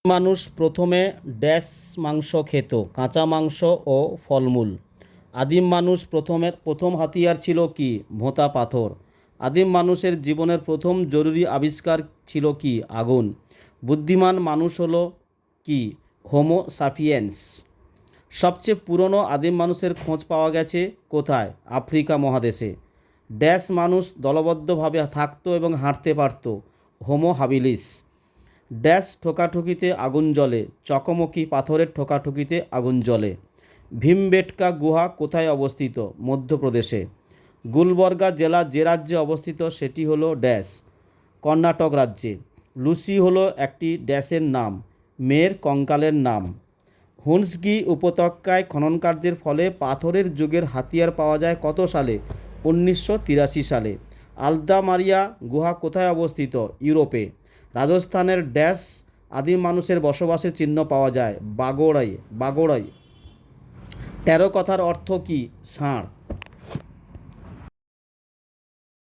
মানুষ প্রথমে ড্যাশ মাংস খেত, কাঁচা মাংস ও ফলমূল। আদিম মানুষ প্রথম হাতিয়ার ছিল কি? ভোঁতা পাথর। আদিম মানুষের জীবনের প্রথম জরুরি আবিষ্কার ছিল কি? আগুন। বুদ্ধিমান মানুষ হলো কি? Homo sapiens. সবচেয়ে পুরনো আদিম মানুষের খোঁজ পাওয়া গেছে কোথায়? আফ্রিকা মহাদেশে। ড্যাশ মানুষ দলবদ্ধভাবে থাকতো এবং হাঁটতে পারত, হোমো হাবিলিস। ড্যাশ ঠোকাঠুকিতে আগুন জ্বলে, চকমকি পাথরের ঠোকাঠুকিতে আগুন জ্বলে। ভীমবেটকা গুহা কোথায় অবস্থিত? মধ্যপ্রদেশে। গুলবর্গা জেলা যে রাজ্যে অবস্থিত সেটি হলো ড্যাশ, কর্ণাটক রাজ্যে। লুসি হলো একটি ড্যাশের নাম, মেয়ের কঙ্কালের নাম। হুন্সগি উপত্যকায় খননকার্যের ফলে পাথরের যুগের হাতিয়ার পাওয়া যায় কত সালে? 1983 সালে। আলদা মারিয়া গুহা কোথায় অবস্থিত? ইউরোপে। রাজস্থানের ড্যাশ আদিম মানুষের বসবাসের চিহ্ন পাওয়া যায়? বাগোড়াই। 13 কথার অর্থ কী? ষাঁড়।